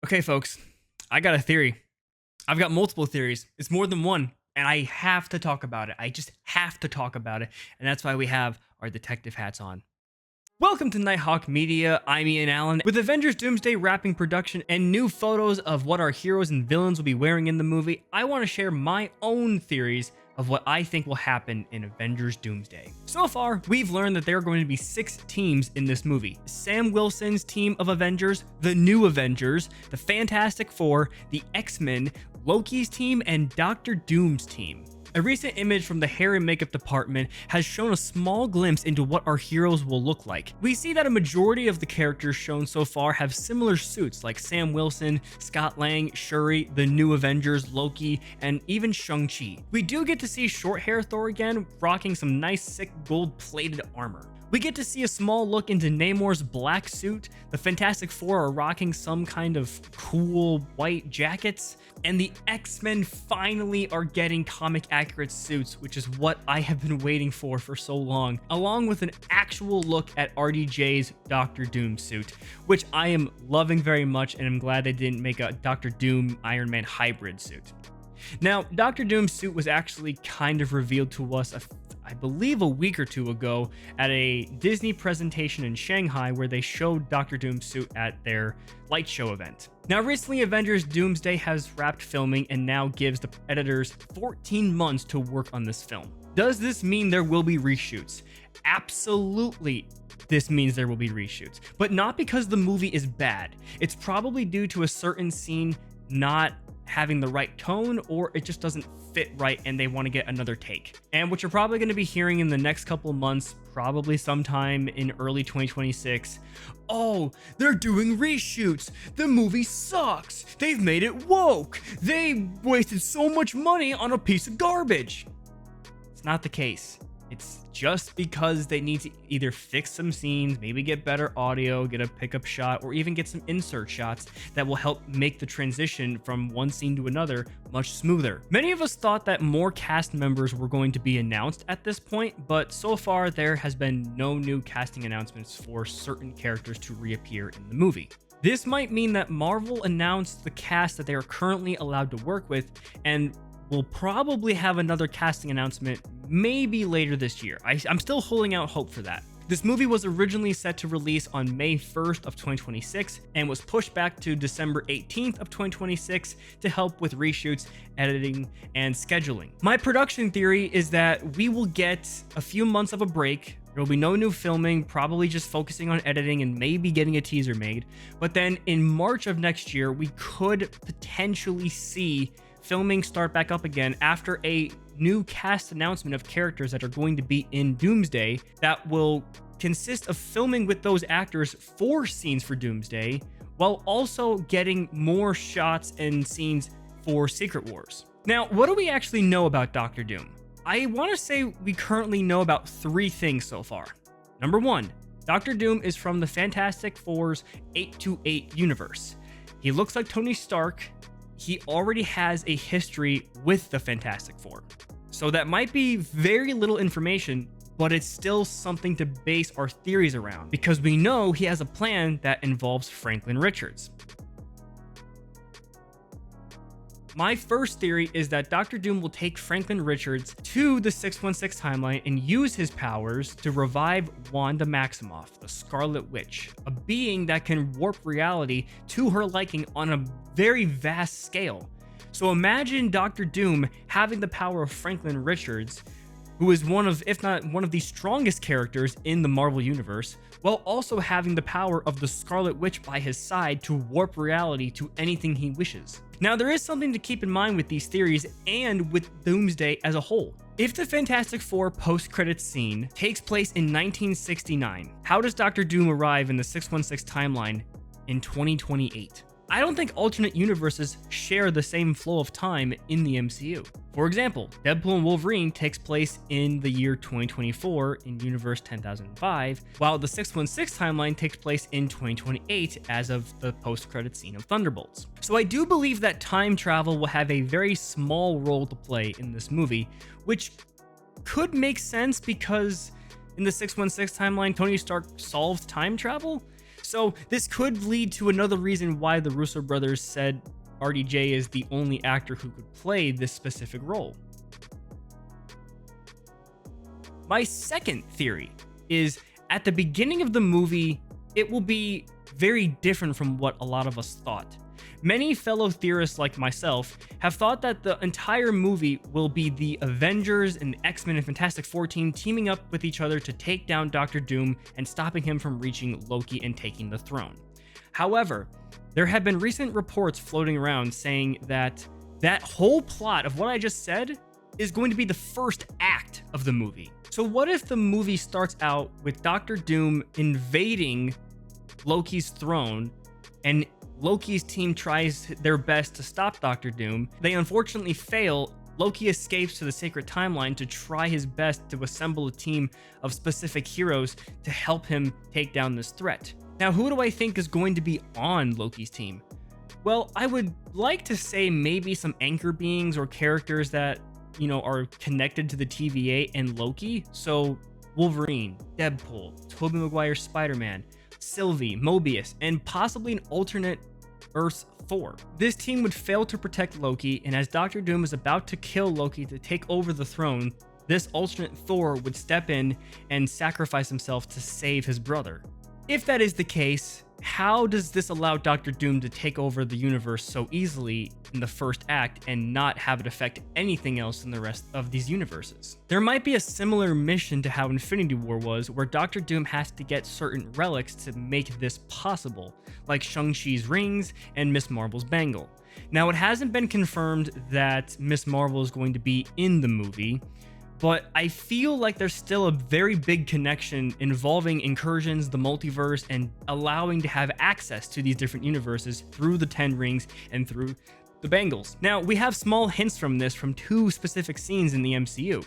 Okay, folks, I got a theory. I've got multiple theories. It's more than one, and I have to talk about it. I just have to talk about it, and that's why we have our detective hats on. Welcome to Nighthawk Media. I'm Ian Allen. With Avengers Doomsday wrapping production and new photos of what our heroes and villains will be wearing in the movie, I want to share my own theories of what I think will happen in Avengers Doomsday. So far, we've learned that there are going to be 6 teams in this movie. Sam Wilson's team of Avengers, the New Avengers, the Fantastic Four, the X-Men, Loki's team, and Doctor Doom's team. A recent image from the hair and makeup department has shown a small glimpse into what our heroes will look like. We see that a majority of the characters shown so far have similar suits like Sam Wilson, Scott Lang, Shuri, the New Avengers, Loki, and even Shang-Chi. We do get to see short hair Thor again, rocking some nice sick gold-plated armor. We get to see a small look into Namor's black suit, the Fantastic Four are rocking some kind of cool white jackets, and the X-Men finally are getting comic-accurate suits, which is what I have been waiting for so long, along with an actual look at RDJ's Doctor Doom suit, which I am loving very much, and I'm glad they didn't make a Doctor Doom Iron Man hybrid suit. Now, Doctor Doom's suit was actually kind of revealed to us I believe a week or two ago at a Disney presentation in Shanghai where they showed Doctor Doom's suit at their light show event. Now, recently Avengers Doomsday has wrapped filming and now gives the editors 14 months to work on this film. Does this mean there will be reshoots? Absolutely. This means there will be reshoots, but not because the movie is bad. It's probably due to a certain scene not having the right tone, or it just doesn't fit right and they want to get another take. And what you're probably going to be hearing in the next couple of months, probably sometime in early 2026, oh, they're doing reshoots. The movie sucks. They've made it woke. They wasted so much money on a piece of garbage. It's not the case. It's just because they need to either fix some scenes, maybe get better audio, get a pickup shot, or even get some insert shots that will help make the transition from one scene to another much smoother. Many of us thought that more cast members were going to be announced at this point, but so far there has been no new casting announcements for certain characters to reappear in the movie. This might mean that Marvel announced the cast that they are currently allowed to work with, and we'll probably have another casting announcement maybe later this year. I'm still holding out hope for that. This movie was originally set to release on May 1st of 2026 and was pushed back to December 18th of 2026 to help with reshoots, editing, and scheduling. My production theory is that we will get a few months of a break. There will be no new filming, probably just focusing on editing and maybe getting a teaser made. But then in March of next year, we could potentially see filming start back up again after a new cast announcement of characters that are going to be in Doomsday that will consist of filming with those actors for scenes for Doomsday while also getting more shots and scenes for Secret Wars. Now, what do we actually know about Doctor Doom? I want to say we currently know about 3 things so far. Number 1, Doctor Doom is from the Fantastic Four's 828 universe. He looks like Tony Stark. He already has a history with the Fantastic Four. So that might be very little information, but it's still something to base our theories around because we know he has a plan that involves Franklin Richards. My first theory is that Doctor Doom will take Franklin Richards to the 616 timeline and use his powers to revive Wanda Maximoff, the Scarlet Witch, a being that can warp reality to her liking on a very vast scale. So imagine Doctor Doom having the power of Franklin Richards, who is one of, if not one of the strongest characters in the Marvel Universe, while also having the power of the Scarlet Witch by his side to warp reality to anything he wishes. Now, there is something to keep in mind with these theories and with Doomsday as a whole. If the Fantastic Four post-credits scene takes place in 1969, how does Doctor Doom arrive in the 616 timeline in 2028? I don't think alternate universes share the same flow of time in the MCU. For example, Deadpool and Wolverine takes place in the year 2024 in Universe 10005, while the 616 timeline takes place in 2028 as of the post-credit scene of Thunderbolts. So I do believe that time travel will have a very small role to play in this movie, which could make sense because in the 616 timeline, Tony Stark solved time travel. So this could lead to another reason why the Russo brothers said RDJ is the only actor who could play this specific role. My second theory is at the beginning of the movie, it will be very different from what a lot of us thought. Many fellow theorists like myself have thought that the entire movie will be the Avengers and X-Men and Fantastic Four team teaming up with each other to take down Doctor Doom and stopping him from reaching Loki and taking the throne. However, there have been recent reports floating around saying that that whole plot of what I just said is going to be the first act of the movie. So what if the movie starts out with Doctor Doom invading Loki's throne and Loki's team tries their best to stop Doctor Doom? They unfortunately fail. Loki escapes to the sacred timeline to try his best to assemble a team of specific heroes to help him take down this threat. Now, who do I think is going to be on Loki's team? Well, I would like to say maybe some anchor beings or characters that, are connected to the TVA and Loki. So Wolverine, Deadpool, Tobey Maguire's Spider-Man, Sylvie, Mobius, and possibly an alternate Earth Thor. This team would fail to protect Loki, and as Doctor Doom is about to kill Loki to take over the throne, this alternate Thor would step in and sacrifice himself to save his brother. If that is the case, how does this allow Doctor Doom to take over the universe so easily in the first act and not have it affect anything else in the rest of these universes? There might be a similar mission to how Infinity War was, where Doctor Doom has to get certain relics to make this possible, like Shang-Chi's rings and Miss Marvel's bangle. Now, it hasn't been confirmed that Miss Marvel is going to be in the movie, but I feel like there's still a very big connection involving incursions, the multiverse, and allowing to have access to these different universes through the 10 rings and through the bangles. Now, we have small hints from this from two specific scenes in the MCU.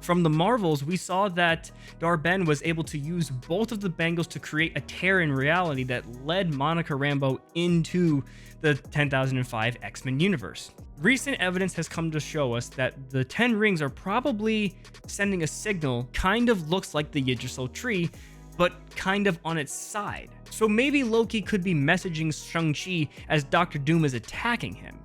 From the Marvels, we saw that Dar-Benn was able to use both of the bangles to create a tear in reality that led Monica Rambeau into the 10,005 X-Men universe. Recent evidence has come to show us that the 10 rings are probably sending a signal, kind of looks like the Yggdrasil tree, but kind of on its side. So maybe Loki could be messaging Shang-Chi as Doctor Doom is attacking him.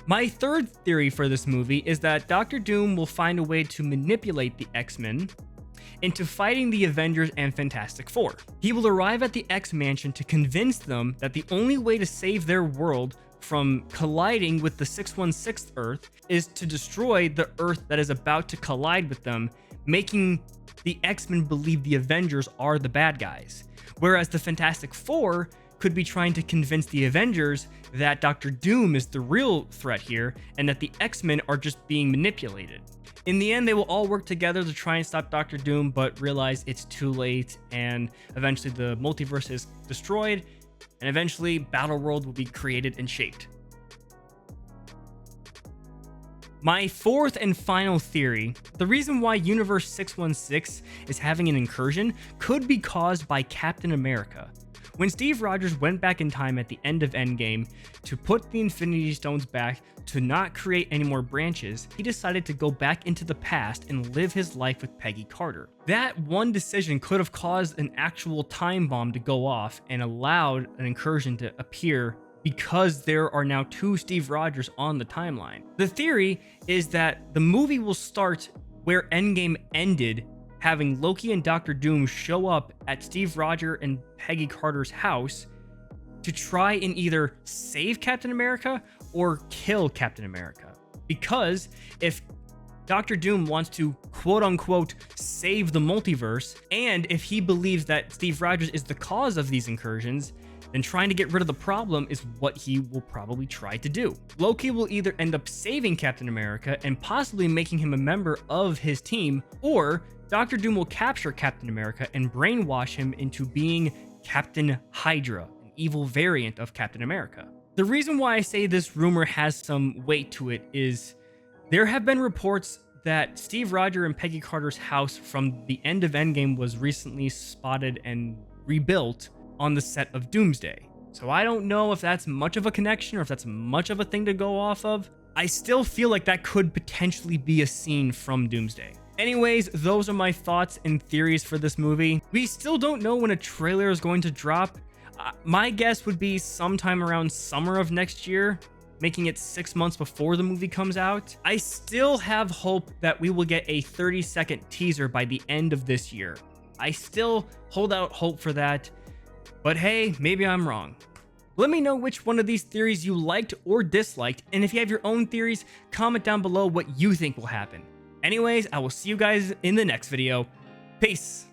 My third theory for this movie is that Doctor Doom will find a way to manipulate the X-Men into fighting the Avengers and Fantastic Four. He will arrive at the X-Mansion to convince them that the only way to save their world from colliding with the 616th Earth is to destroy the Earth that is about to collide with them, making the X-Men believe the Avengers are the bad guys. Whereas the Fantastic Four could be trying to convince the Avengers that Doctor Doom is the real threat here and that the X-Men are just being manipulated. In the end, they will all work together to try and stop Doctor Doom, but realize it's too late, and eventually the multiverse is destroyed, and eventually Battleworld will be created and shaped. My fourth and final theory, the reason why Universe 616 is having an incursion could be caused by Captain America. When Steve Rogers went back in time at the end of Endgame to put the Infinity Stones back to not create any more branches, he decided to go back into the past and live his life with Peggy Carter. That one decision could have caused an actual time bomb to go off and allowed an incursion to appear because there are now two Steve Rogers on the timeline. The theory is that the movie will start where Endgame ended, having Loki and Doctor Doom show up at Steve Rogers and Peggy Carter's house to try and either save Captain America or kill Captain America. Because if Doctor Doom wants to quote-unquote save the multiverse, and if he believes that Steve Rogers is the cause of these incursions, then trying to get rid of the problem is what he will probably try to do. Loki will either end up saving Captain America and possibly making him a member of his team, or Doctor Doom will capture Captain America and brainwash him into being Captain Hydra, an evil variant of Captain America. The reason why I say this rumor has some weight to it is there have been reports that Steve Rogers and Peggy Carter's house from the end of Endgame was recently spotted and rebuilt on the set of Doomsday. So I don't know if that's much of a connection or if that's much of a thing to go off of. I still feel like that could potentially be a scene from Doomsday. Anyways, those are my thoughts and theories for this movie. We still don't know when a trailer is going to drop. My guess would be sometime around summer of next year, making it 6 months before the movie comes out. I still have hope that we will get a 30-second teaser by the end of this year. I still hold out hope for that, but hey, maybe I'm wrong. Let me know which one of these theories you liked or disliked, and if you have your own theories, comment down below what you think will happen. Anyways, I will see you guys in the next video. Peace!